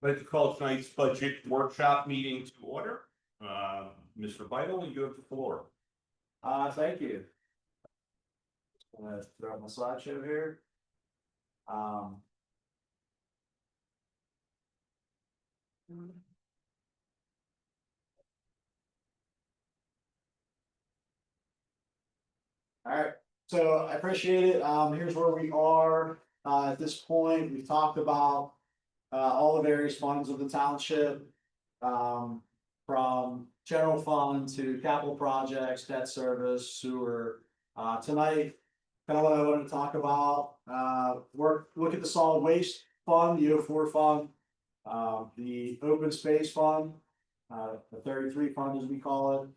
I'd like to call tonight's budget workshop meeting to order. Mr. Vital, you have the floor. Thank you. I'm gonna throw up my slideshow here. All right, so I appreciate it. Here's where we are. At this point, we've talked about all the various funds of the township. From general fund to capital projects, debt service, sewer. Tonight, kind of what I wanted to talk about, look at the solid waste fund, the O4 fund, the open space fund, the 33 fund as we call it,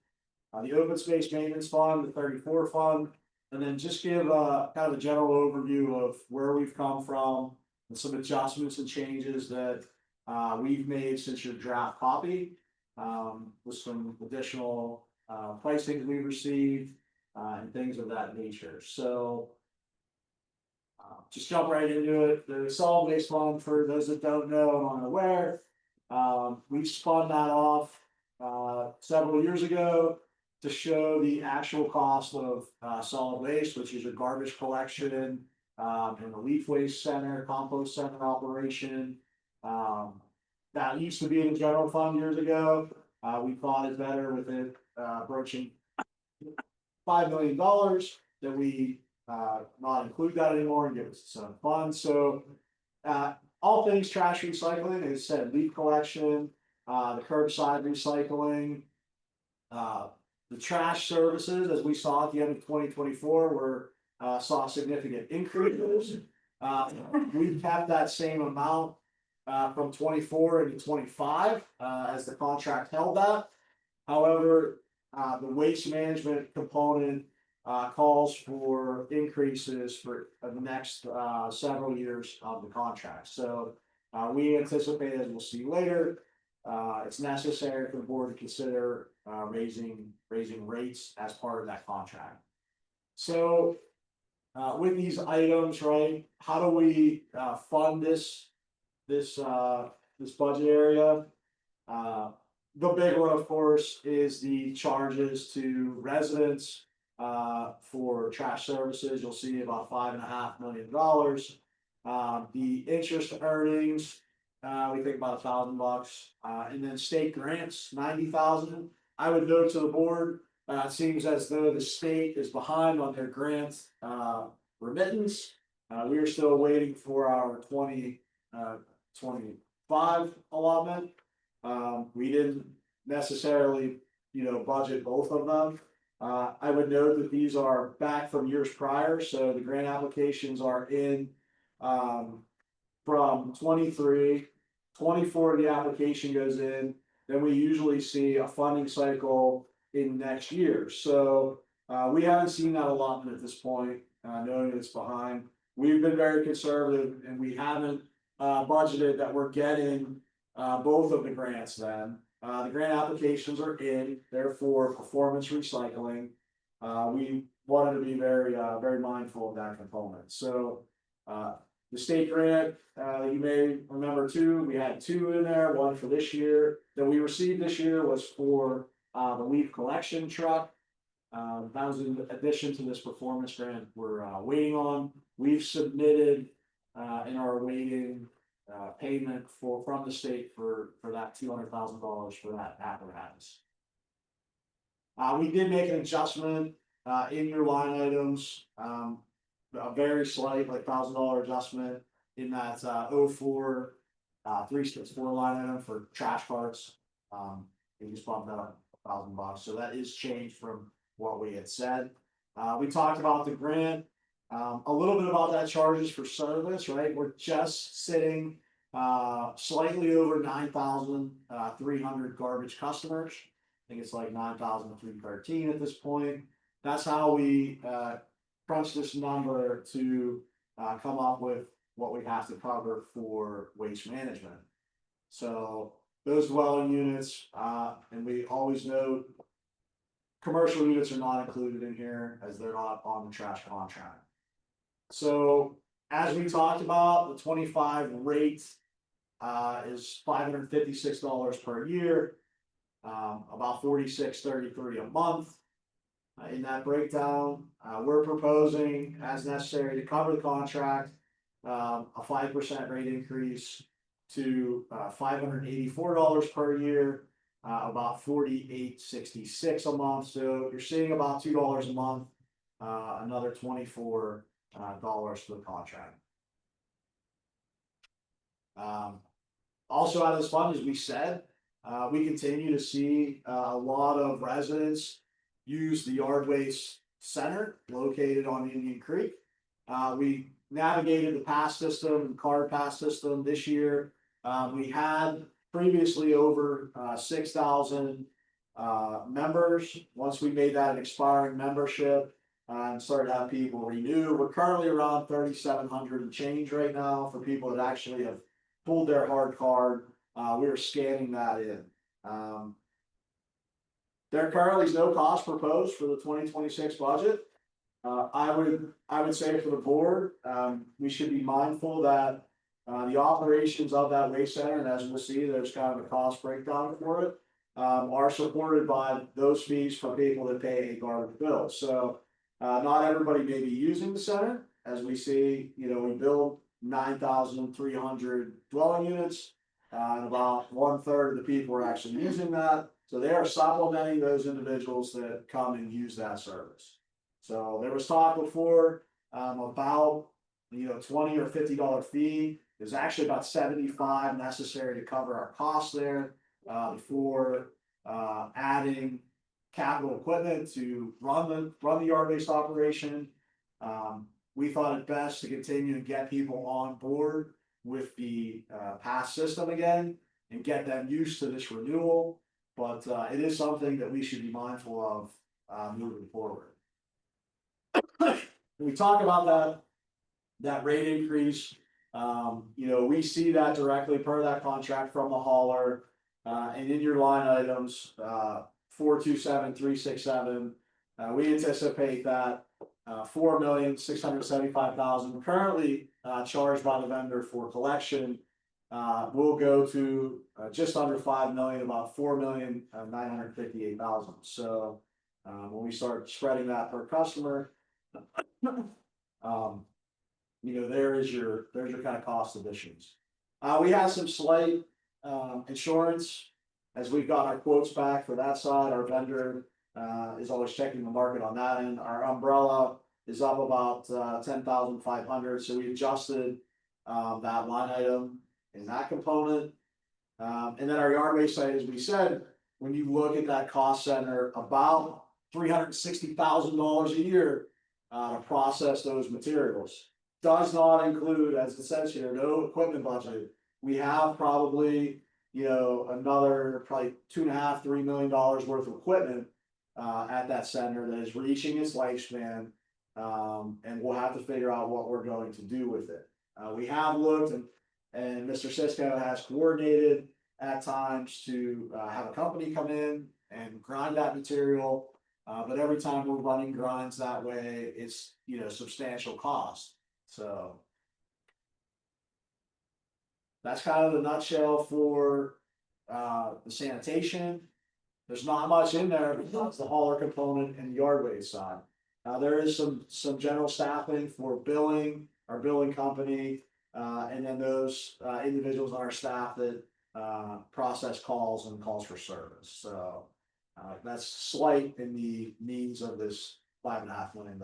the open space maintenance fund, the 34 fund, and then just give kind of a general overview of where we've come from and some adjustments and changes that we've made since your draft copy, with some additional pricing we've received and things of that nature. So just jump right into it. The solid waste fund, for those that don't know and aren't aware, we spun that off several years ago to show the actual cost of solid waste, which is a garbage collection and a leaf waste center, compost center operation. That used to be in the general fund years ago. We thought it better with it approaching $5 million that we not include that anymore and give it its own fund. So all things trash recycling, as I said, leaf collection, the curbside recycling, the trash services, as we saw at the end of 2024, were saw significant increases. We've kept that same amount from 24 into 25 as the contract held that. However, the waste management component calls for increases for the next several years of the contract. So we anticipate, as we'll see later, it's necessary for the board to consider raising rates as part of that contract. So with these items, right, how do we fund this budget area? The big one, of course, is the charges to residents for trash services. You'll see about $5.5 million. The interest earnings, we think about $1,000, and then state grants, $90,000. I would note to the board, it seems as though the state is behind on their grant remittance. We are still waiting for our 2025 allotment. We didn't necessarily, budget both of them. I would note that these are back from years prior, so the grant applications are in from 23, 24 the application goes in, then we usually see a funding cycle in next year. So we haven't seen that allotment at this point, knowing it's behind. We've been very conservative and we haven't budgeted that we're getting both of the grants then. The grant applications are in, therefore performance recycling. We wanted to be very mindful of that component. So the state grant, you may remember too, we had two in there, one for this year that we received this year was for the leaf collection truck. That was in addition to this performance grant we're waiting on. We've submitted and are awaiting payment from the state for that $200,000 for that apparatus. We did make an adjustment in your line items, a very slight, like $1,000 adjustment in that 04 364 line item for trash carts. We just bumped that up $1,000, so that is changed from what we had said. We talked about the grant. A little bit about that charges for service, right? We're just sitting slightly over 9,300 garbage customers. I think it's like 9,313 at this point. That's how we crunch this number to come up with what we have to cover for waste management. So those dwelling units, and we always note commercial units are not included in here as they're not on the trash contract. So as we talked about, the 25 rate is $556 per year, about $46.33 a month. In that breakdown, we're proposing, as necessary to cover the contract, a 5% rate increase to $584 per year, about $48.66 a month. So you're seeing about $2 a month, another $24 for the contract. Also out of this fund, as we said, we continue to see a lot of residents use the yard waste center located on Indian Creek. We navigated the pass system and card pass system this year. We had previously over 6,000 members. Once we made that an expiring membership and started having people renew, we're currently around 3,700 and change right now for people that actually have pulled their hard card. We are scanning that in. There currently is no cost proposed for the 2026 budget. I would say for the board, we should be mindful that the operations of that waste center, and as we'll see, there's kind of a cost breakdown for it, are supported by those fees for people that pay a garbage bill. So not everybody may be using the center. As we see, we build 9,300 dwelling units, and about 1/3 of the people are actually using that. So they are supplementing those individuals that come and use that service. So there was talk before about $20 or $50 fee. There's actually about $75 necessary to cover our costs there before adding capital equipment to run the yard waste operation. We thought it best to continue to get people on board with the pass system again and get them used to this renewal. But it is something that we should be mindful of moving forward. When we talk about that rate increase, we see that directly per that contract from the hauler, and in your line items 427,367, we anticipate that $4,675,000 currently charged by the vendor for collection will go to just under $5 million, about $4,958,000. So when we start spreading that per customer, there's your kind of cost additions. We have some slight insurance as we've got our quotes back for that side. Our vendor is always checking the market on that end. Our umbrella is up about 10,500, so we adjusted that line item in that component. And then our yard waste site, as we said, when you look at that cost center, about $360,000 a year to process those materials. Does not include, as it says here, no equipment budget. We have probably another probably $2.5–3 million worth of equipment at that center that is reaching its lifespan, and we'll have to figure out what we're going to do with it. We have looked, and Mr. Cisco has coordinated at times to have a company come in and grind that material, but every time we're running grinds that way, it's substantial cost. So that's kind of the nutshell for the sanitation. There's not much in there besides the hauler component and the yard waste side. There is some general staffing for billing, our billing company, and then those individuals on our staff that process calls and calls for service. So that's slight in the needs of this $5.5 million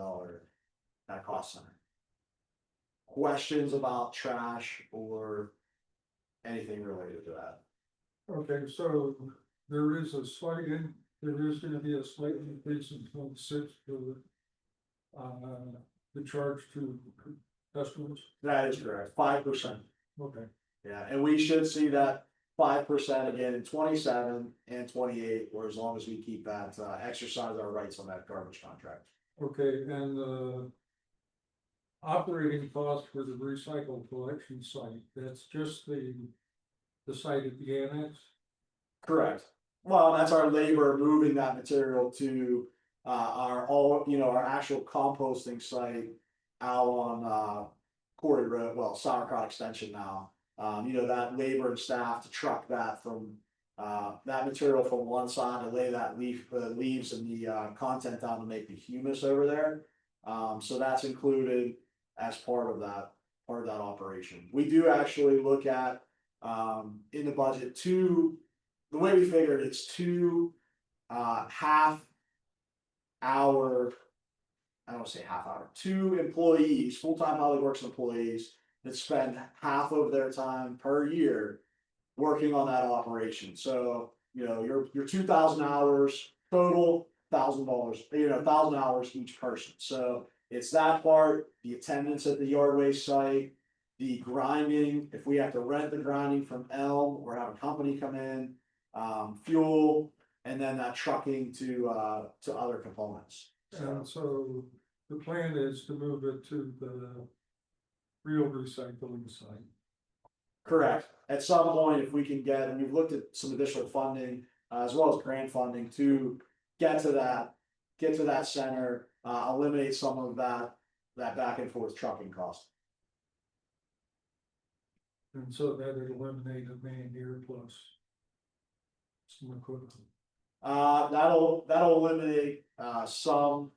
cost center. Questions about trash or anything related to that? Okay, so there is going to be a slight increase in 26 for the charge to customers. That is correct, 5%. Okay, Yeah, and we should see that 5% again in 27 and 28, or as long as we keep that exercise our rights on that garbage contract. okay, and operating cost for the recycle collection site, that's just the site at the annex? Correct. Well, that's our labor moving that material to our actual composting site out on Corey Road, well, Sauerkraut Extension now. that labor and staff to truck that from, that material from one side to lay that leaves and the, content down to make the humus over there. So that's included as part of that operation. We do actually look at, in the budget, the way we figured it's two, half hour, I don't wanna say half hour, two employees, full-time public works employees that spend half of their time per year working on that operation. So, your 2,000 hours total, $1,000, $1,000 hours each person. So it's that part, the attendance at the yard waste site, the grinding, if we have to rent the grinding from Elm or have a company come in, fuel, and then that trucking to other components. And so the plan is to move it to the real recycling site. Correct. At some point, if we can get, and we've looked at some additional funding, as well as grant funding to get to that center, eliminate some of that back and forth trucking cost. And so that would eliminate a man here plus some equipment. That'll eliminate, some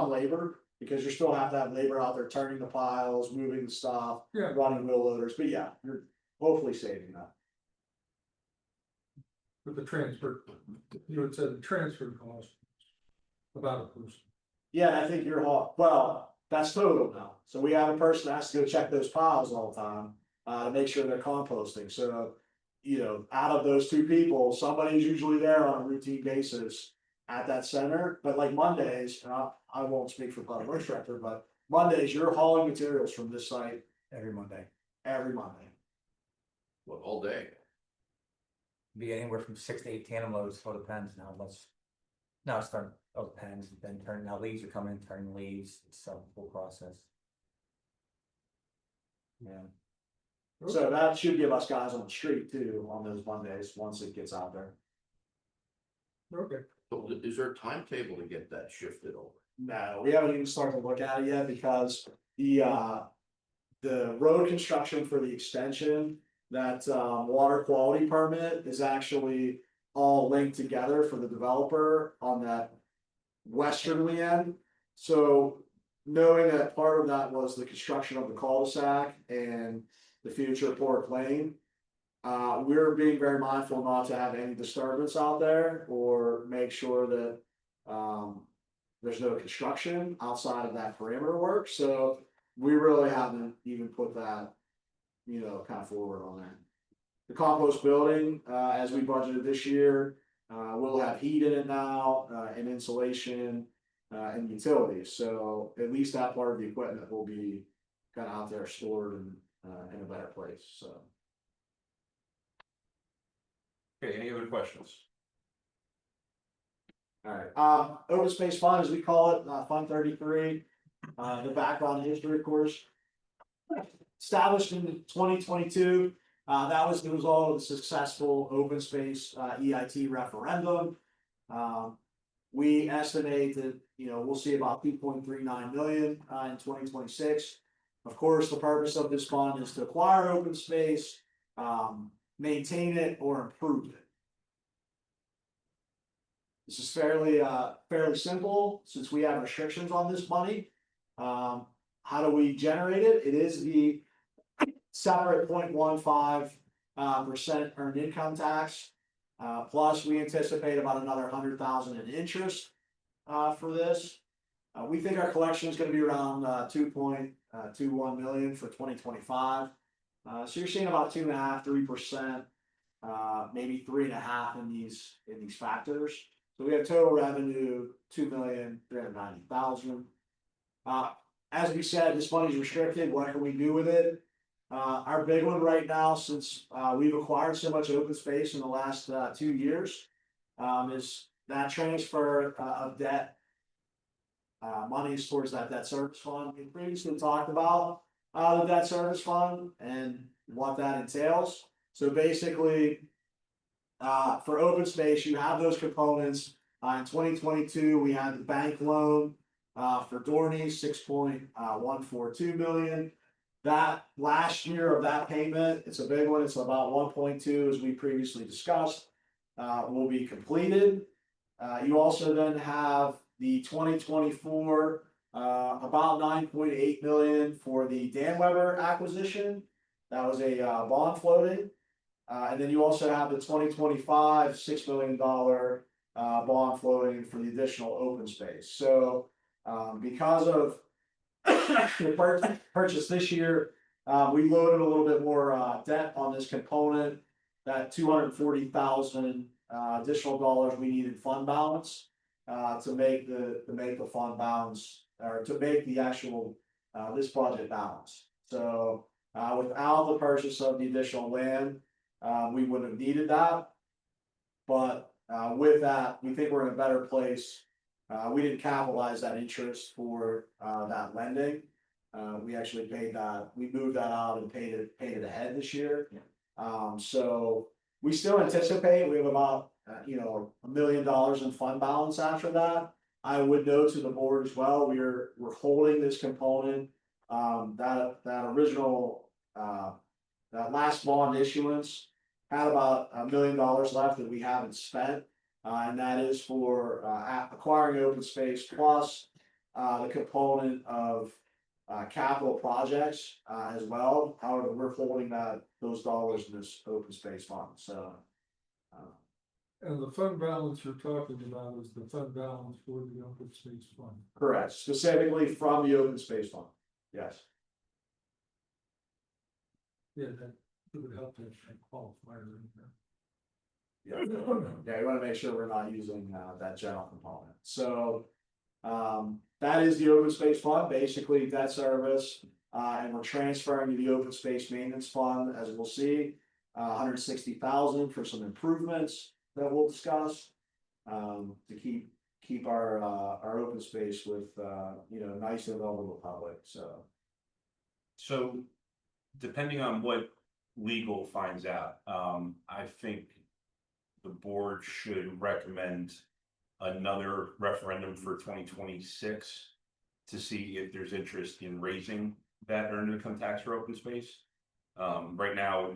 labor, because you still have to have labor out there turning the piles, moving the stuff, Yeah. running wheel loaders, but yeah, you're hopefully saving that. With the transfer, it said the transfer cost about a person. Yeah, I think well, that's total now. So we have a person that has to go check those piles all the time, to make sure they're composting. So, out of those two people, somebody's usually there on a routine basis at that center. But like Mondays, and I won't speak for Public Works Director, but Mondays, you're hauling materials from this site Every Monday, every Monday. Well, all day. be anywhere from 6 to 8 tandem loads, so it depends now, now it's starting, depends, then now leaves are coming in, turning leaves, it's a full process. Yeah. So that should give us guys on the street too, on those Mondays, once it gets out there. Okay. So is there a timetable to get that shifted over? No, we haven't even started to look at it yet, because the road construction for the extension, that water quality permit is actually all linked together for the developer on that westerly end. So knowing that part of that was the construction of the cul-de-sac and the future Port Lane, we're being very mindful not to have any disturbance out there or make sure that there's no construction outside of that perimeter work. So we really haven't even put that, kind of forward on there. The compost building, as we budgeted this year, will have heat in it now, and insulation, and utilities. So at least that part of the equipment will be kind of out there stored and in a better place, so. Okay, any other questions? Alright, open space fund, as we call it, Fund 33, the background history course. Established in 2022, that was the result of the successful open space EIT referendum. We estimate that, we'll see about 2.39 million in 2026. Of course, the purpose of this fund is to acquire open space, maintain it, or improve it. This is fairly simple, since we have restrictions on this money. How do we generate it? It is the separate 0.15% earned income tax. Plus, we anticipate about another 100,000 in interest for this. We think our collection is going to be around 2.21 million for 2025. So you're seeing about 2.5–3%, maybe 3.5% in these factors. So we have total revenue 2,390,000. As we said, this money is restricted. What can we do with it? Our big one right now, since we've acquired so much open space in the last 2 years, is that transfer of debt. Monies towards that debt service fund. We previously talked about the debt service fund and what that entails. So basically, for open space, you have those components. In 2022, we had the bank loan for Dorney, 6.142 million. that last year of that payment, it's a big one, it's about 1.2, as we previously discussed. Will be completed. You also then have the 2024, about 9.8 million for the Dan Weber acquisition. That was a bond floating. And then you also have the 2025 $6 million bond floating for the additional open space. So because of the purchase this year, we loaded a little bit more debt on this component. That 240,000 additional dollars we needed fund balance to make the fund balance, or to make the actual this budget balance. So without the purchase of the additional land, we wouldn't have needed that. But with that, we think we're in a better place. We didn't capitalize that interest for that lending. We actually paid that, we moved that out and paid it ahead this year. So we still anticipate we have about $1 million in fund balance after that. I would note to the board as well, we're holding this component, that original that last bond issuance had about $1 million left that we haven't spent. And that is for acquiring open space plus the component of capital projects as well. However, we're holding those dollars in this open space fund. So And the fund balance you're talking about is the fund balance for the open space fund. correct, specifically from the open space fund. Yes. Yeah, that would help to qualify in there. Yeah, we want to make sure we're not using that general component. So that is the open space fund, basically debt service, and we're transferring to the open space maintenance fund, as we'll see, 160,000 for some improvements that we'll discuss, to keep our open space with nice and available to the public. So depending on what legal finds out, I think the board should recommend another referendum for 2026 to see if there's interest in raising that earned income tax for open space. Right now,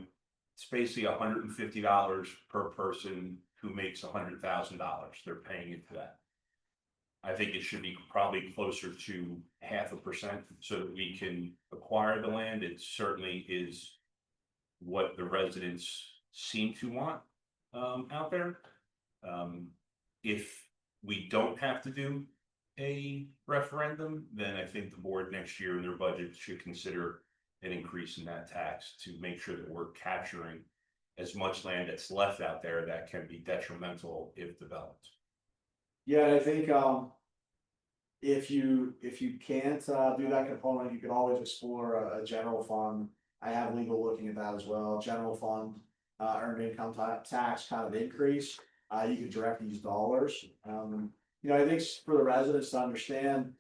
it's basically $150 per person who makes $100,000. They're paying into that. I think it should be probably closer to 0.5% so that we can acquire the land. It certainly is what the residents seem to want out there. If we don't have to do a referendum, then I think the board next year in their budget should consider an increase in that tax to make sure that we're capturing as much land that's left out there that can be detrimental if developed. Yeah, I think if you can't do that component, you can always explore a general fund. I have legal looking at that as well. General fund earned income tax kind of increase. You can direct these dollars. I think for the residents to understand,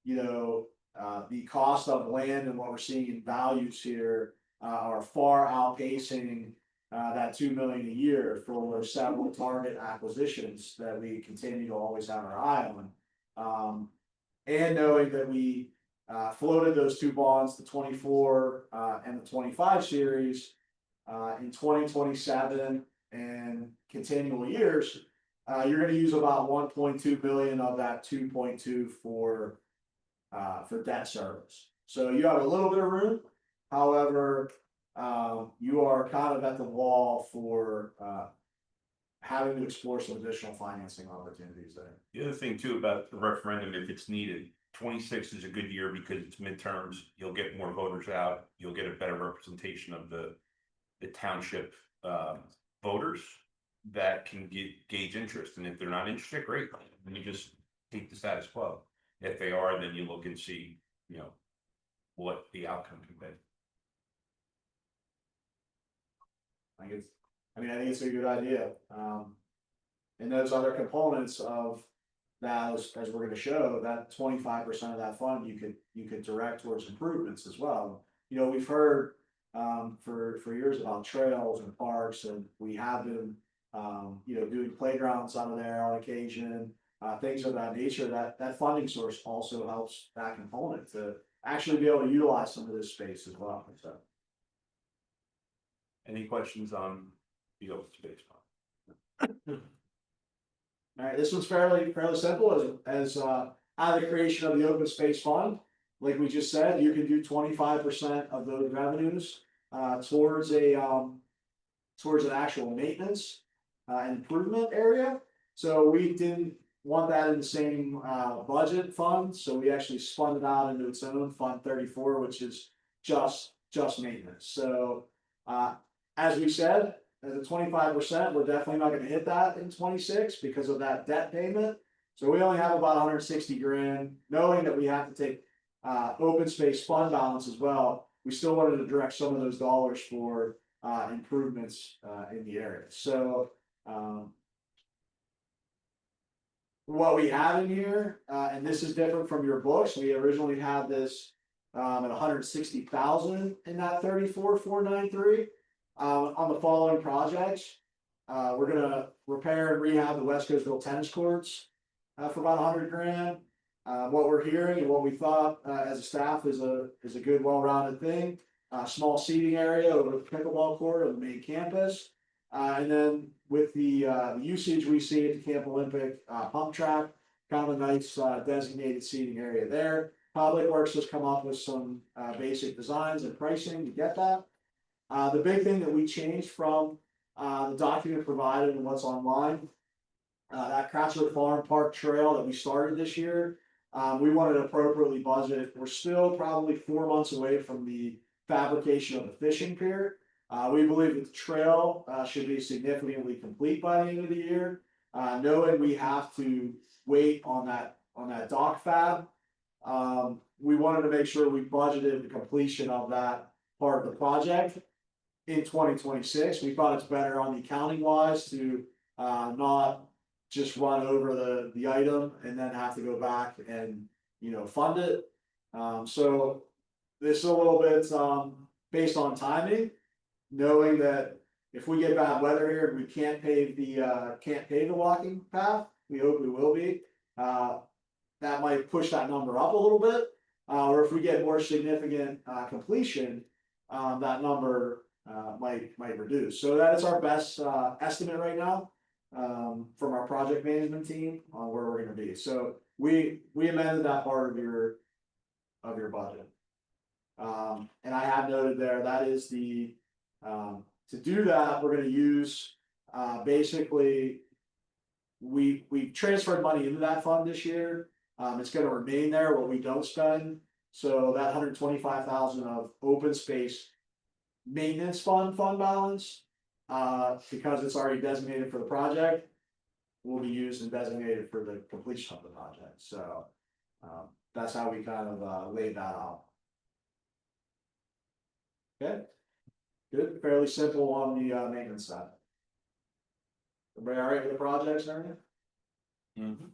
the cost of land and what we're seeing in values here are far outpacing that $2 million a year for several target acquisitions that we continue to always have our eye on. And knowing that we floated those two bonds, the 24 and the 25 series, in 2027 and continual years, you're going to use about 1.2 billion of that 2.2 for debt service. So you have a little bit of room. However, you are kind of at the wall for having to explore some additional financing opportunities there. The other thing too about the referendum, if it's needed, 26 is a good year because it's midterms. You'll get more voters out. You'll get a better representation of the township voters that can gauge interest. And if they're not interested, great. Then you just take the status quo. If they are, then you look and see, what the outcome can be. I think it's a good idea. And those other components of that, as we're going to show, that 25% of that fund you could direct towards improvements as well. We've heard for years about trails and parks, and we have been doing playgrounds out of there on occasion, things of that nature. That funding source also helps that component to actually be able to utilize some of this space as well, so. Any questions on the open space fund? Alright, this one's fairly simple, as out of the creation of the open space fund. Like we just said, you can do 25% of those revenues, towards towards an actual maintenance, improvement area. So we didn't want that in the same, budget fund, so we actually spun it out into its own Fund 34, which is just maintenance, so, as we said, as a 25%, we're definitely not gonna hit that in 26 because of that debt payment. So we only have about 160 grand, knowing that we have to take open space fund balance as well. We still wanted to direct some of those dollars for improvements in the area. So what we have in here, and this is different from your books, we originally had this at 160,000 in that 34,493. On the following projects, we're gonna repair and rehab the West Coastville tennis courts for about 100 grand. What we're hearing and what we thought as a staff is a good, well-rounded thing. Small seating area over the pickleball court of the main campus. And then with the usage we see at the Camp Olympic pump track, kind of a nice designated seating area there. Public Works has come up with some basic designs and pricing to get that. The big thing that we changed from the document provided and what's online, that Cratchit Farm Park Trail that we started this year, we wanted to appropriately budget. We're still probably 4 months away from the fabrication of the fishing pier. We believe that the trail should be significantly complete by the end of the year. Knowing we have to wait on that dock fab, we wanted to make sure we budgeted the completion of that part of the project in 2026. We thought it's better on the accounting wise to not just run over the item and then have to go back and, fund it. So this is a little bit based on timing, knowing that if we get bad weather here and we can't pave the walking path, we hope we will be. That might push that number up a little bit, or if we get more significant completion, that number might reduce. So that is our best estimate right now from our project management team on where we're gonna be. So we amended that part of your budget. And I have noted there, that is to do that, we're gonna use basically we transferred money into that fund this year. It's gonna remain there what we don't spend. So that 125,000 of open space maintenance fund balance, because it's already designated for the project, will be used and designated for the completion of the project. So that's how we kind of laid that out. Okay, good, fairly simple on the maintenance side. Everybody all right with the projects and everything?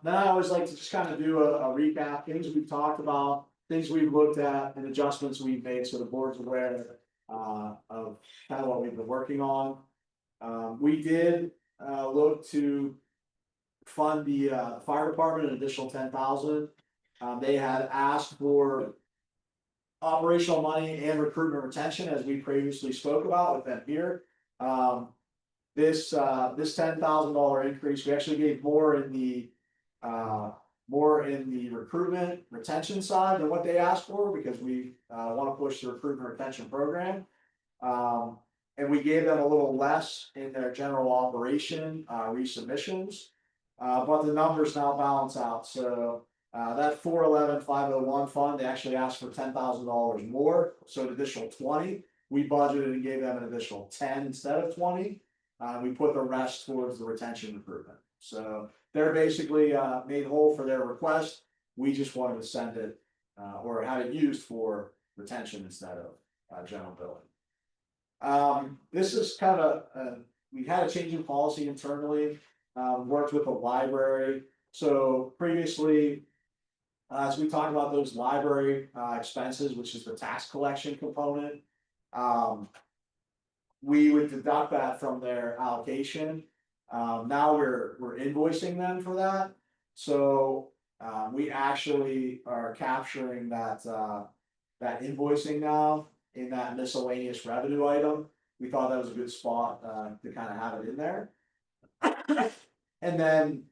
Then I always like to just kind of do a recap, things we've talked about, things we've looked at, and adjustments we've made, so the board's aware of kind of what we've been working on. We did look to fund the fire department an additional 10,000. They had asked for operational money and recruitment retention, as we previously spoke about with them here. This $10,000 increase, we actually gave more in the recruitment retention side than what they asked for, because we want to push the recruitment retention program. And we gave them a little less in their general operation resubmissions, but the numbers now balance out. So that 411,501 fund, they actually asked for $10,000 more, so an additional 20. We budgeted and gave them an additional 10 instead of 20. We put the rest towards the retention improvement. So they're basically made whole for their request. We just wanted to send it or have it used for retention instead of general billing. This is kind of we had a change in policy internally. Worked with the library. So previously, as we talked about those library expenses, which is the tax collection component, we would deduct that from their allocation. Now we're invoicing them for that. So We actually are capturing that, that invoicing now in that miscellaneous revenue item. We thought that was a good spot, to kind of have it in there. And then,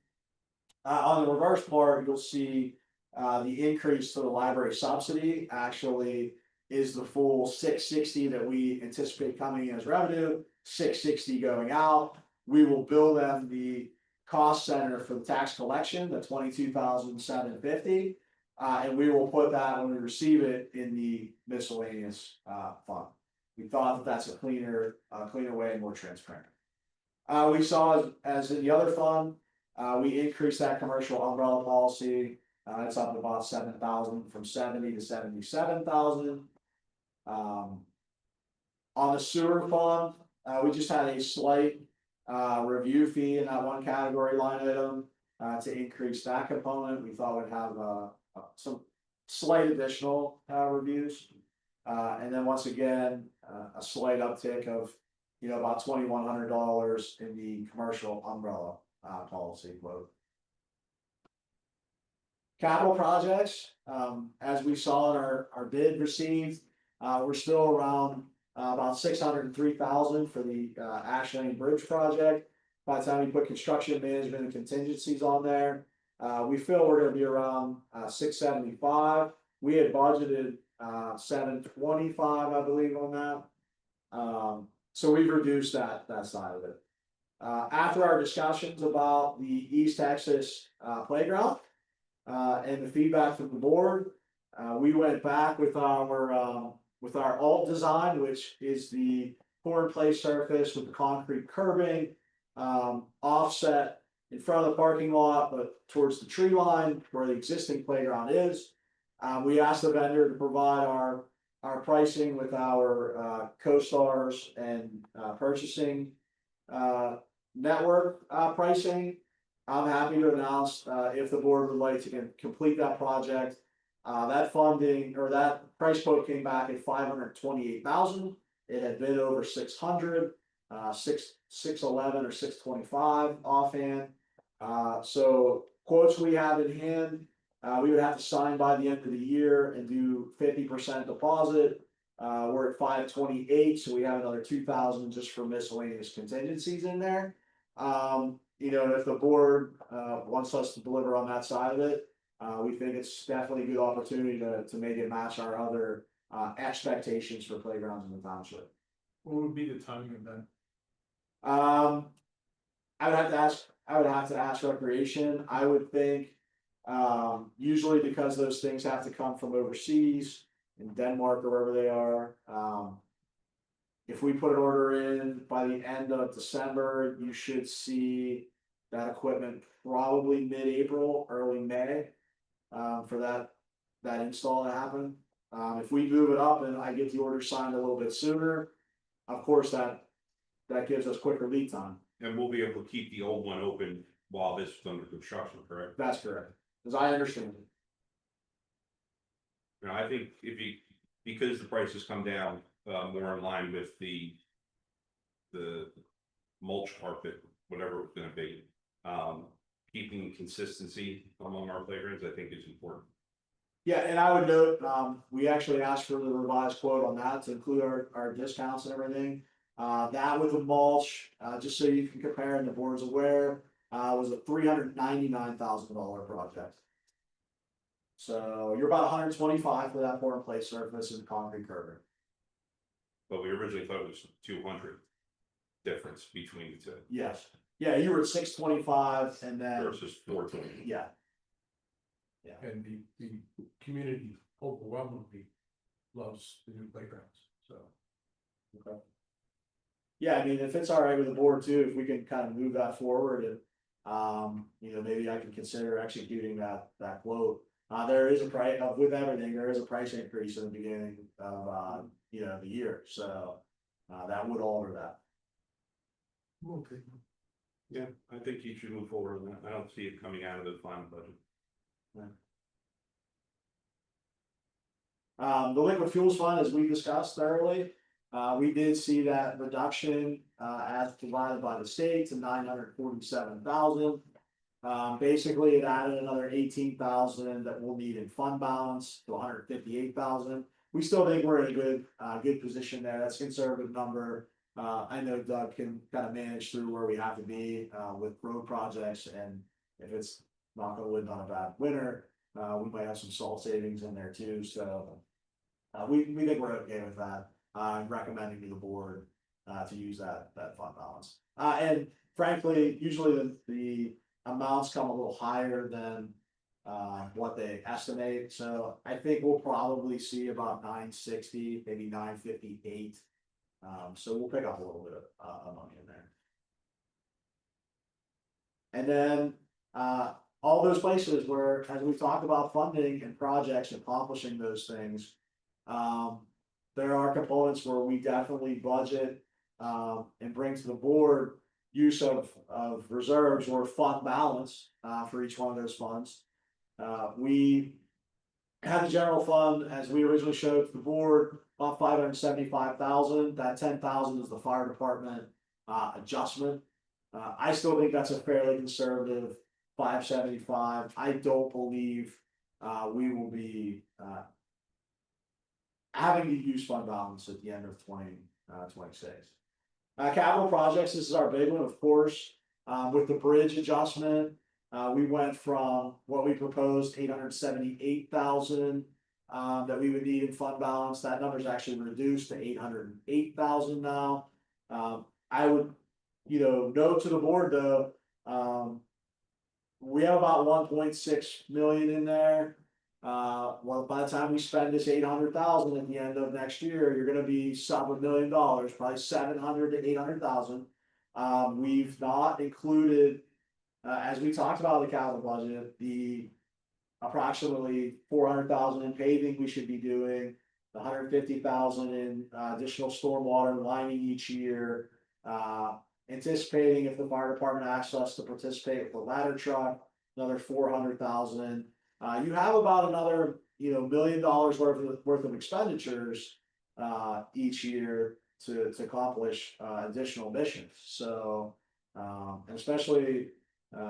on the reverse part, you'll see, the increase to the library subsidy actually is the full 660 that we anticipate coming in as revenue, 660 going out. We will bill them the cost center for the tax collection, the 22,750. And we will put that when we receive it in the miscellaneous, fund. We thought that that's a cleaner way and more transparent. We saw as in the other fund, we increased that commercial umbrella policy. It's up about 7,000 from 70 to 77,000. On the sewer fund, we just had a slight review fee in that one category line item to increase that component. We thought we'd have some slight additional reviews. And then once again, a slight uptick of, about $2,100 in the commercial umbrella policy quote. Capital projects, as we saw in our bid received, we're still around about 603,000 for the Ash Lane Bridge project. By the time we put construction management and contingencies on there, we feel we're gonna be around 675. We had budgeted 725, I believe, on that. So we've reduced that side of it. After our discussions about the East Texas playground and the feedback from the board, we went back with our alt design, which is the pour in place surface with the concrete curbing, offset in front of the parking lot, but towards the tree line where the existing playground is. We asked the vendor to provide our pricing with our co-stars and purchasing network pricing. I'm happy to announce, if the board would like to complete that project, that funding or that price quote came back at 528,000. It had been over 600, 611 or 625 offhand. So quotes we have in hand, we would have to sign by the end of the year and do 50% deposit. We're at 528, so we have another 2,000 just for miscellaneous contingencies in there. If the board wants us to deliver on that side of it, we think it's definitely a good opportunity to make it match our other expectations for playgrounds in the township. What would be the timing of that? I would have to ask recreation. I would think, usually because those things have to come from overseas, in Denmark or wherever they are. If we put an order in by the end of December, you should see that equipment probably mid-April, early May, for that install to happen. If we move it up and I get the order signed a little bit sooner, of course that gives us quicker lead time. And we'll be able to keep the old one open while this is under construction, correct? That's correct, as I understand it. I think because the prices come down, more in line with the mulch carpet, whatever it's gonna be, keeping consistency among our playgrounds, I think is important. Yeah, and I would note, we actually asked for the revised quote on that to include our discounts and everything. That with the mulch, just so you can compare and the board's aware, was a $399,000 project. So you're about 125 for that pour in place surface and concrete curbing. But we originally thought it was 200 difference between the two Yes, yeah, you were at 625 and then, versus 420. yeah. And the community overwhelmingly loves the new playgrounds, so. Okay. Yeah, I mean, if it's all right with the board too, if we can kind of move that forward and, maybe I can consider executing that quote. There is a price, with everything, there is a price increase in the beginning of, the year, so, that would alter that. Okay. Yeah, I think you should move forward on that. I don't see it coming out of the final budget. The liquid fuels fund, as we discussed thoroughly, we did see that reduction, as provided by the state to 947,000. Basically, it added another 18,000 that we'll need in fund balance to 158,000. We still think we're in a good position there. That's a conservative number. I know Doug can kind of manage through where we have to be, with road projects, and if it's knock on wood, not a bad winter, we might have some salt savings in there too, so. We think we're okay with that. I'm recommending to the board, to use that fund balance. And frankly, usually the amounts come a little higher than, what they estimate, so I think we'll probably see about 960, maybe 958. So we'll pick up a little bit of money in there. And then, all those places where, as we've talked about funding and projects, accomplishing those things. There are components where we definitely budget, and bring to the board use of reserves or fund balance, for each one of those funds. We have the general fund, as we originally showed to the board, about 575,000, that 10,000 is the fire department, adjustment. I still think that's a fairly conservative 575. I don't believe, we will be, having to use fund balance at the end of 2026. Capital projects, this is our big one, of course, with the bridge adjustment. We went from what we proposed, 878,000, that we would need in fund balance. That number is actually reduced to 808,000 now. I would, note to the board though, we have about 1.6 million in there. Well, by the time we spend this 800,000 at the end of next year, you're gonna be sub $1 million, probably 700 to 800,000. We've not included, as we talked about the capital budget, the approximately 400,000 in paving we should be doing, the 150,000 in additional stormwater lining each year. Anticipating if the fire department asks us to participate with the ladder truck, another 400,000. You have about another, $1 million worth of expenditures, each year to accomplish, additional missions. So, and especially,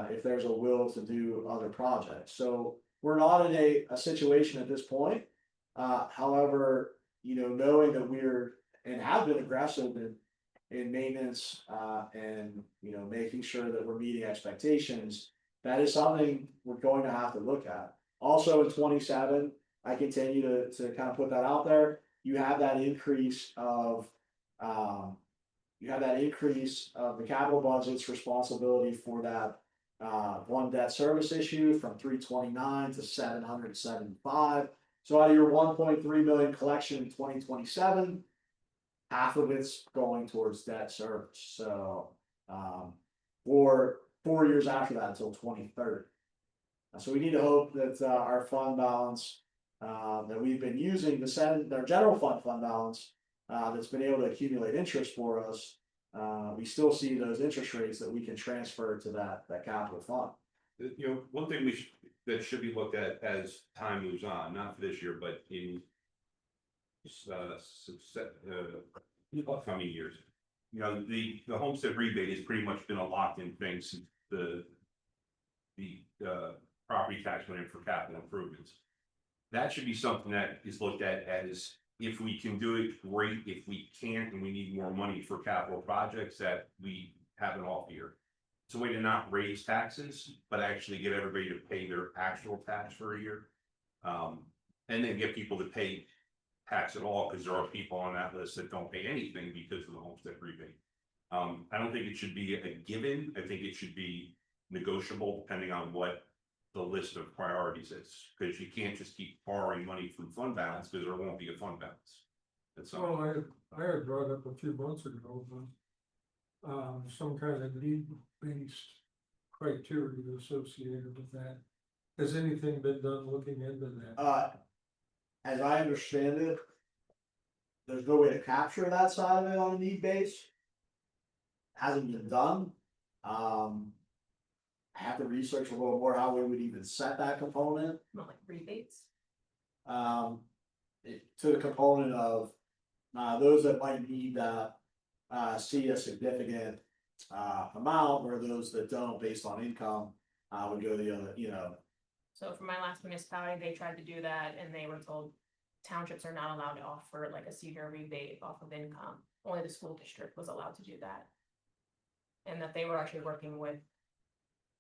if there's a will to do other projects. So we're not in a situation at this point. However, knowing that we're and have been aggressive in maintenance, and, making sure that we're meeting expectations, that is something we're going to have to look at. Also in 27, I continue to kind of put that out there. You have that increase of, the capital budget's responsibility for that, one debt service issue from 329 to 775. So out of your 1.3 million collection in 2027, half of it's going towards debt service. So, for 4 years after that until 2030. So we need to hope that, our fund balance, that we've been using to send our general fund balance, that's been able to accumulate interest for us. We still see those interest rates that we can transfer to that capital fund. One thing that should be looked at as time moves on, not for this year, but in upcoming years. The homestead rebate has pretty much been a locked-in thing since the property tax went in for capital improvements. That should be something that is looked at as, if we can do it, great. If we can't and we need more money for capital projects, that we have an off year. It's a way to not raise taxes, but actually get everybody to pay their actual tax for a year. And then get people to pay tax at all, because there are people on that list that don't pay anything because of the homestead rebate. I don't think it should be a given. I think it should be negotiable depending on what the list of priorities is, because you can't just keep borrowing money from fund balance, because there won't be a fund balance. That's all. Well, I had brought up a few months ago, but some kind of need-based criteria associated with that. Has anything been done looking into that? As I understand it, there's no way to capture that side of it on a need base. Hasn't been done. I have to research a little more how we would even set that component. Not like rebates. To the component of, those that might need that, see a significant, amount, or those that don't based on income. would go the other, you know. So for my last municipality, they tried to do that and they were told townships are not allowed to offer like a senior rebate off of income. Only the school district was allowed to do that. And that they were actually working with,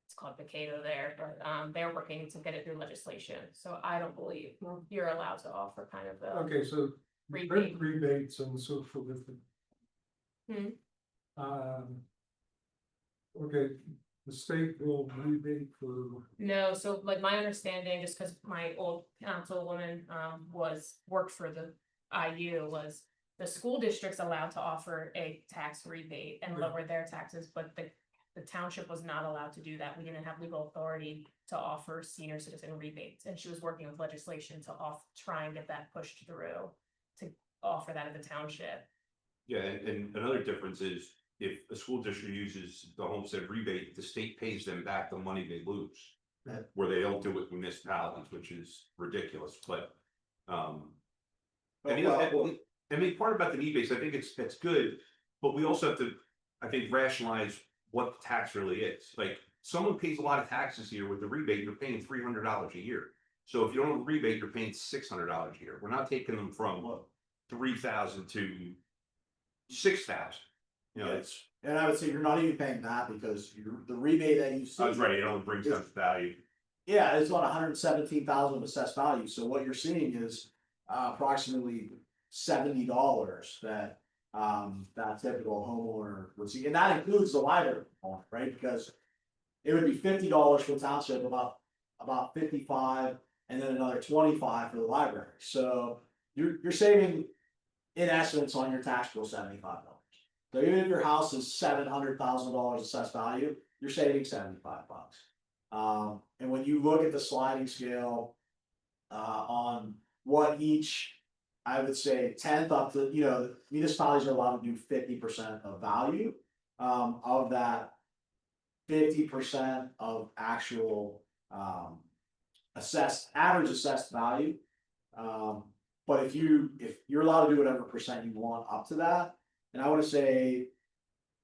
it's called Decatur there, but they're working to get it through legislation. So I don't believe you're allowed to offer kind of a, Okay, so Rebate. rebates and so forth. Hmm. Okay, the state will rebate for, no, so like my understanding, just because my old councilwoman worked for the IU was. The school district's allowed to offer a tax rebate and Yeah. lower their taxes, but the township was not allowed to do that. We didn't have legal authority to offer senior citizen rebates, and she was working with legislation to try and get that pushed through. To offer that at the township. Yeah, and another difference is if a school district uses the homestead rebate, the state pays them back the money they lose. Yeah. Where they don't do it with municipalities, which is ridiculous, but, I mean, part about the need base, I think it's good, but we also have to, I think, rationalize what the tax really is. Like, someone pays a lot of taxes here with the rebate, you're paying $300 a year. So if you don't have a rebate, you're paying $600 a year. We're not taking them from 3,000 to 6,000. You know, it's, And I would say you're not even paying that because the rebate that you see. I was right, it only brings down value. Yeah, it's about 117,000 of assessed value, so what you're seeing is approximately $70 that. That typical homeowner would see, and that includes the library component, right, because. It would be $50 for the township, about 55, and then another 25 for the library, so you're saving. In essence, on your tax bill, $75. So even if your house is $700,000 assessed value, you're saving $75. And when you look at the sliding scale. On what each, I would say, tenth up to, municipalities are allowed to do 50% of value. Of that. 50% of actual, average assessed value. But if you're allowed to do whatever percent you want up to that, and I wanna say.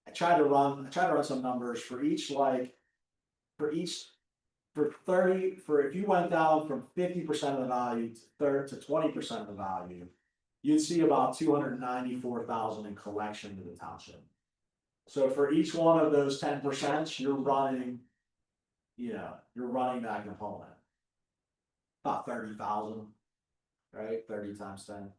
I tried to run some numbers for each, like. For if you went down from 50% of the value to 20% of the value. You'd see about 294,000 in collection to the township. So for each one of those 10%, you're running. You're running that component. About 30,000. Right, 30 times 10.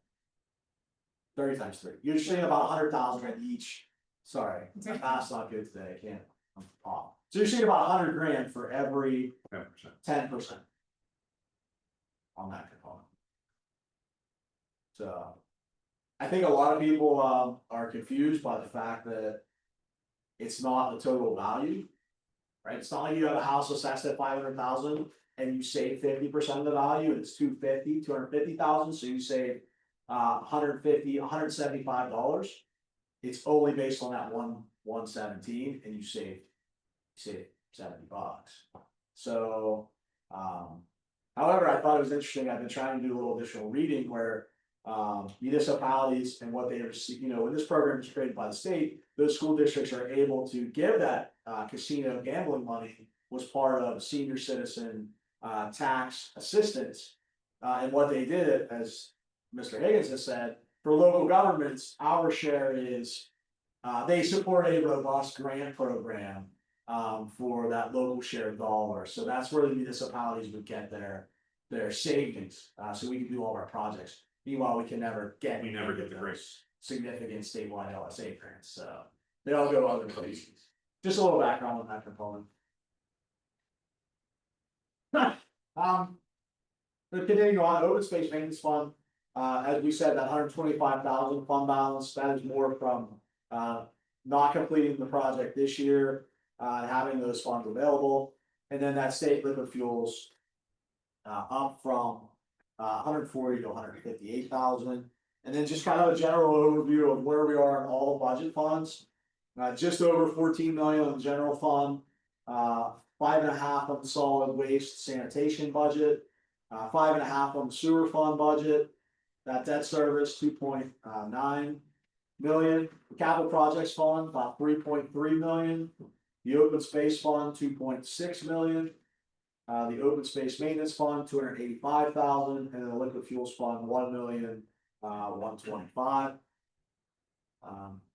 30 times 3, you're seeing about 100,000 at each, sorry, my math's not good today, I can't, I'm off. So you're seeing about 100 grand for every 10%. 10%. On that component. So. I think a lot of people are confused by the fact that. It's not the total value. Right, it's not like you have a house assessed at 500,000 and you save 50% of the value, and it's 250,000, so you save. $175. It's only based on that 117, and you save $70. So, however, I thought it was interesting. I've been trying to do a little additional reading where municipalities and what they receive, when this program is created by the state, those school districts are able to give that casino gambling money was part of senior citizen tax assistance. And what they did, as Mr. Higgins has said, for local governments, our share is, they support a robust grant program. For that local share dollar, so that's where the municipalities would get their savings, so we can do all of our projects. Meanwhile, we never get the those grants. significant statewide LSA grants, so they all go other places. Just a little background on that component. But continuing on, open space maintenance fund, as we said, that 125,000 fund balance, that is more from, not completing the project this year, having those funds available, and then that state liquid fuels. Up from, 140 to 158,000, and then just kind of a general overview of where we are in all budget funds. Just over 14 million on the general fund, 5.5 on the solid waste sanitation budget, 5.5 on the sewer fund budget. That debt service 2.9 million, capital projects fund about 3.3 million. The open space fund, 2.6 million. The open space maintenance fund, 285,000, and the liquid fuels fund, 1,125,000.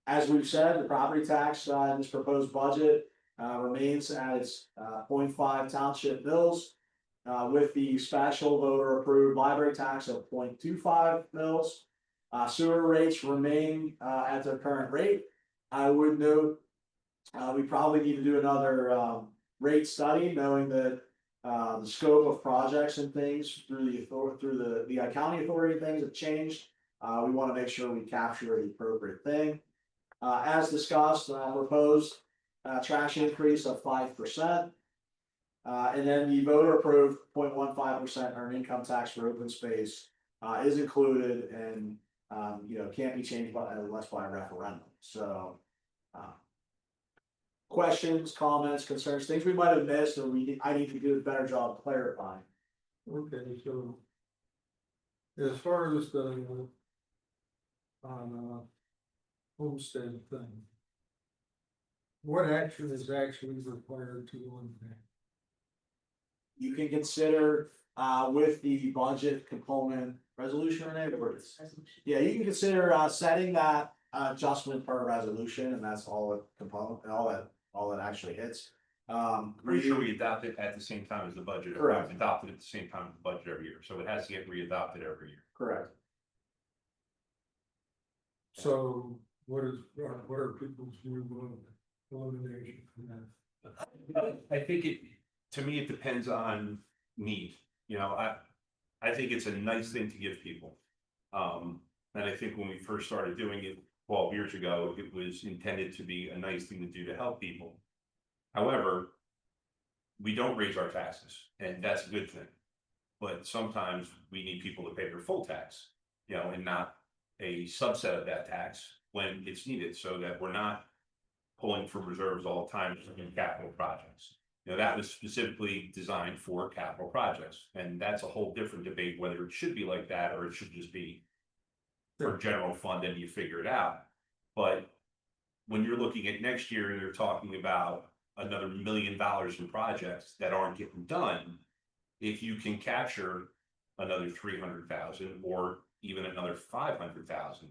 As we've said, the property tax in this proposed budget remains at its 0.5 township mills. With the special voter approved library tax of 0.25 mils. Sewer rates remain at their current rate. I would note, we probably need to do another rate study, knowing that the scope of projects and things through the county authority things have changed. We want to make sure we capture the appropriate thing. As discussed, proposed trash increase of 5%. And then the voter approved 0.15% earned income tax for open space is included and can't be changed unless by a referendum. So questions, comments, concerns, things we might have missed, or I need to do a better job clarifying. Okay, so. As far as the. Homestead thing. What action is actually required to eliminate? You can consider with the budget component resolution, Renee, or it's. Yeah, you can consider setting that adjustment per resolution, and that's all the component, all that actually hits. Pretty sure we adopt it at the same time as the budget. Correct. It's adopted at the same time as the budget every year, so it has to get re-adopted every year. Correct. So what are people's view of elimination from that? I think to me, it depends on need, I think it's a nice thing to give people. And I think when we first started doing it 12 years ago, it was intended to be a nice thing to do to help people. However, we don't raise our taxes, and that's a good thing. But sometimes we need people to pay their full tax, and not a subset of that tax when it's needed, so that we're not pulling from reserves all the time in capital projects. That was specifically designed for capital projects, and that's a whole different debate whether it should be like that or it should just be for general fund and you figure it out. But when you're looking at next year and you're talking about another $1 million in projects that aren't getting done, if you can capture another 300,000 or even another 500,000,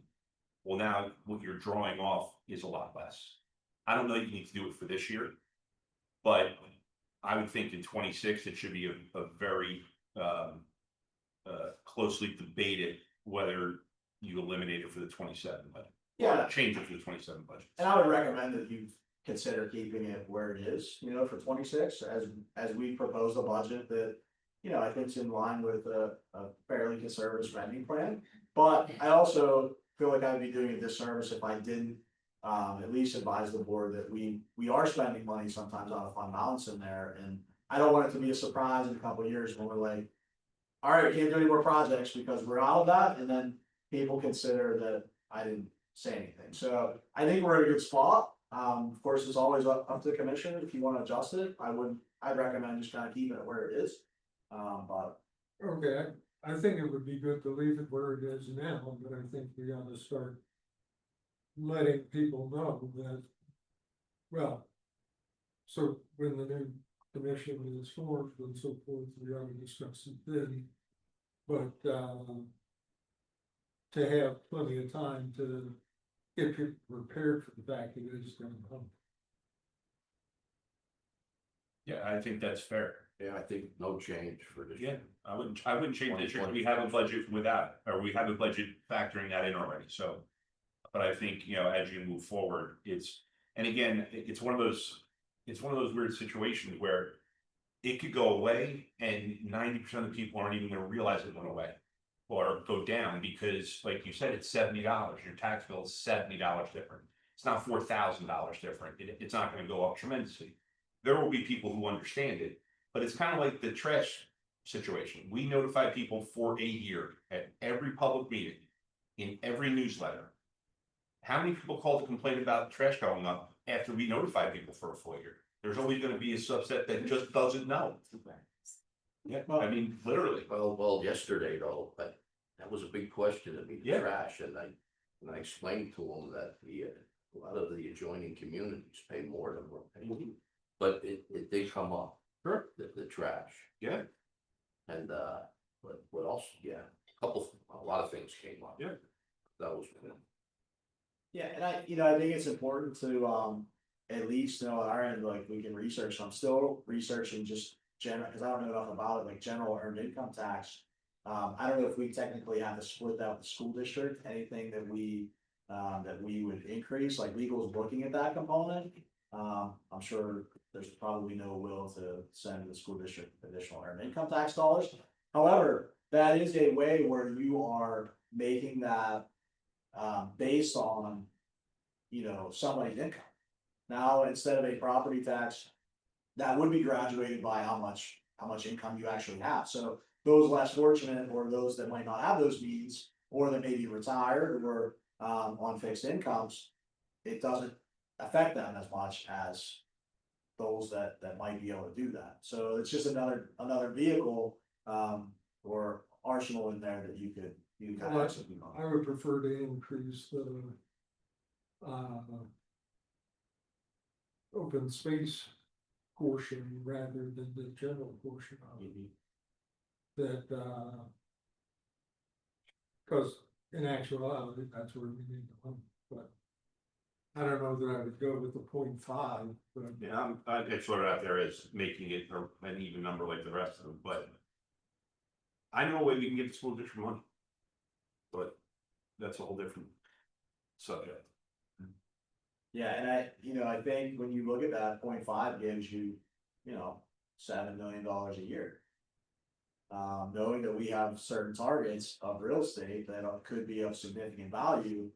well, now what you're drawing off is a lot less. I don't know that you need to do it for this year, but I would think in 26 it should be a very closely debated whether you eliminate it for the 27 budget. Yeah, Change it for the 27 budget. and I would recommend that you consider keeping it where it is, for 26, as we propose a budget that, I think is in line with a fairly conservative spending plan. But I also feel like I would be doing a disservice if I didn't at least advise the board that we are spending money sometimes on a fund balance in there, and I don't want it to be a surprise in a couple of years when we're like, all right, we can't do any more projects because we're out of that, and then people consider that I didn't say anything. So I think we're in a good spot. Of course, it's always up to the commission if you want to adjust it. I'd recommend just kind of keeping it where it is. But Okay, I think it would be good to leave it where it is now, but I think we ought to start letting people know that, well, so when the new commission is formed and so forth, we ought to discuss it then. But to have plenty of time to get people prepared for the fact that it is going to come. Yeah, I think that's fair. Yeah, I think no change for this. Yeah, I wouldn't change this year. We have a budget without, or we have a budget factoring that in already, so. But I think, as you move forward, and again, it's one of those weird situations where it could go away and 90% of the people aren't even gonna realize it went away. Or go down because, like you said, it's $70, your tax bill is $70 different. It's not $4,000 different, it's not gonna go up tremendously. There will be people who understand it, but it's kind of like the trash situation. We notify people for a year at every public meeting, in every newsletter. How many people call to complain about trash going up after we notify people for a full year? There's always gonna be a subset that just doesn't know. Yeah, I mean, literally. Well, yesterday though, but that was a big question. I mean, Yeah. trash, and I explained to them that a lot of the adjoining communities pay more than we're paying. but it did come up, Sure. the trash. Yeah, And, what else? Yeah, a lot of things came up. Yeah. That was good. Yeah, and I think it's important to, at least know on our end, like, we can research, I'm still researching just general, cause I don't know enough about it, like, general earned income tax. I don't know if we technically have to split that with the school district, anything that we would increase, like legal is looking at that component. I'm sure there's probably no will to send the school district additional earned income tax dollars. However, that is a way where you are making that, based on, somebody's income. Now, instead of a property tax, that would be graduated by how much income you actually have. So those less fortunate, or those that might not have those means, or that may be retired, or on fixed incomes, it doesn't affect them as much as those that might be able to do that. So it's just another vehicle, or arsenal in there that you could kind Well, of execute on. I would prefer to increase the. Uh. Open space portion rather than the general portion of it. That, cause in actuality, that's where we need the money, but. I don't know that I would go with the 0.5, but yeah, I'd throw it out there as making it an even number like the rest of them, but. I know a way we can get the school district money. But that's a whole different subject. Yeah, and I think when you look at that, 0.5 gives you, $7 million a year. Knowing that we have certain targets of real estate that could be of significant value,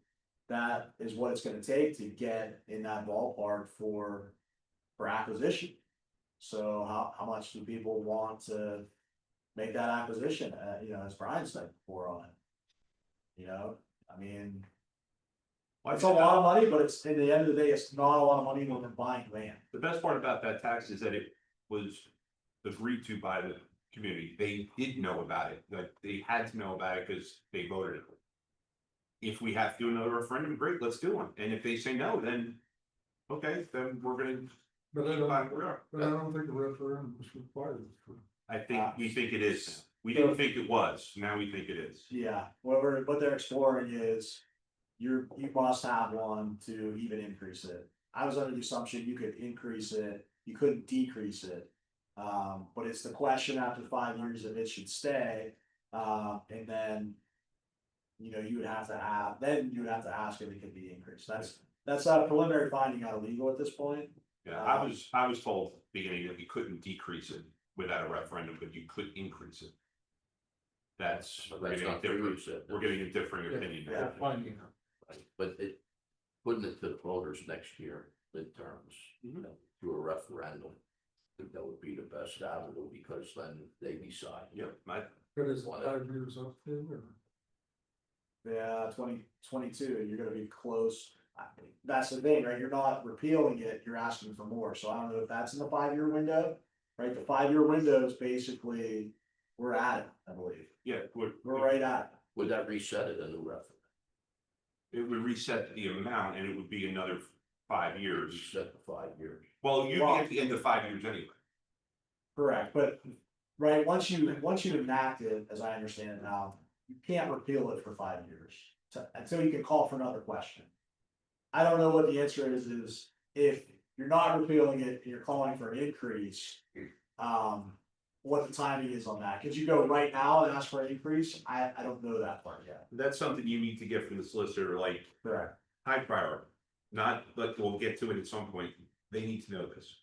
that is what it's gonna take to get in that ballpark for acquisition. So how much do people want to make that acquisition, as Brian said before on it? I mean, it's a lot of money, but it's, at the end of the day, it's not a lot of money when we're buying land. The best part about that tax is that it was agreed to by the community. They did know about it, like they had to know about it because they voted it. If we have to do another referendum, great, let's do one. And if they say no, then, okay, then we're gonna. But I keep don't, on where we are. but I don't think a referendum is required for. I think, we think it is. We didn't think it was, now we think it is. Yeah, what they're exploring is, you must have one to even increase it. I was under the assumption you could increase it, you couldn't decrease it. But it's the question after 5 years if it should stay, and then. You would have to ask if it could be increased. That's a preliminary finding out of legal at this point. Yeah, I was told at the beginning that we couldn't decrease it without a referendum, but you could increase it. But we're that's getting a not true, different, you said. we're getting a differing opinion Yeah. now. Finding out. Right, but putting it to the voters next year, midterms, Mhm. through a referendum. I think that would be the best avenue, because then they decide. Yeah, But is 5 years up then, or? Yeah, 2022, you're gonna be close. That's the thing, right? You're not repealing it, you're asking for more. So I don't know if that's in the 5 year window, right? The 5 year window is basically, we're at it, I believe. yeah, We're right at it. Would that reset it in the referendum? it would reset the amount and it would be another 5 years. Reset the 5 years. Well, you'd be at the end of 5 years anyway. Correct, but, right, once you enact it, as I understand it now, you can't repeal it for 5 years. Until you can call for another question. I don't know what the answer is if you're not repealing it and you're calling for an increase. What the timing is on that, could you go right now and ask for an increase? I don't know that part yet. That's something you need to get from the solicitor, like Correct. high priority. Not like we'll get to it at some point. They need to know this.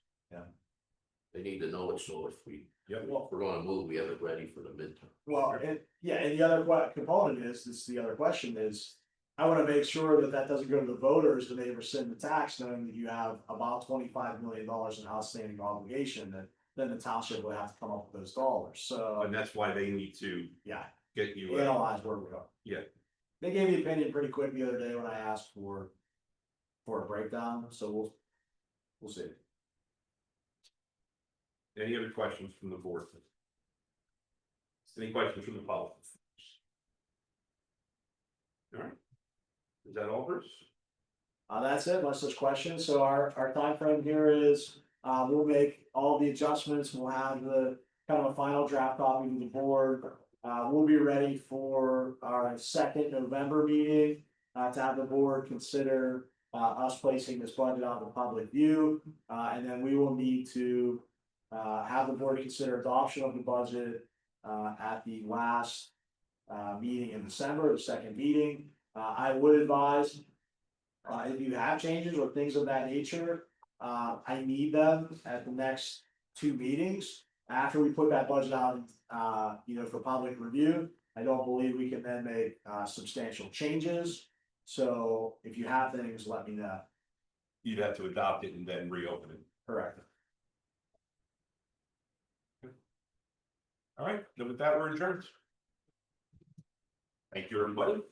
They need to know it, so if Yep. we're gonna move, we have it ready for the midterm. Well, and the other component is, the other question is, I wanna make sure that doesn't go to the voters and they rescind the tax, knowing that you have about $25 million in outstanding obligation, that then the township would have to come up with those dollars, so, And that's why they need to yeah, get you. analyze where we are. Yeah. They gave me the opinion pretty quick the other day when I asked for a breakdown, so we'll see. Any other questions from the board? Any questions from the public? All right. Is that all, Bruce? That's it, unless there's questions, so our time frame here is, we'll make all the adjustments, we'll have the kind of a final draft copy to the board. We'll be ready for our second November meeting, to have the board consider, us placing this budget out in public view. And then we will need to, have the board consider adoption of the budget, at the last, meeting in December, the second meeting. I would advise, if you have changes or things of that nature, I need them at the next two meetings. After we put that budget out, for public review, I don't believe we can then make, substantial changes. So if you have things, let me know. You'd have to adopt it and then reopen it. Correct. All right, then with that, we're adjourned. Thank you, everybody.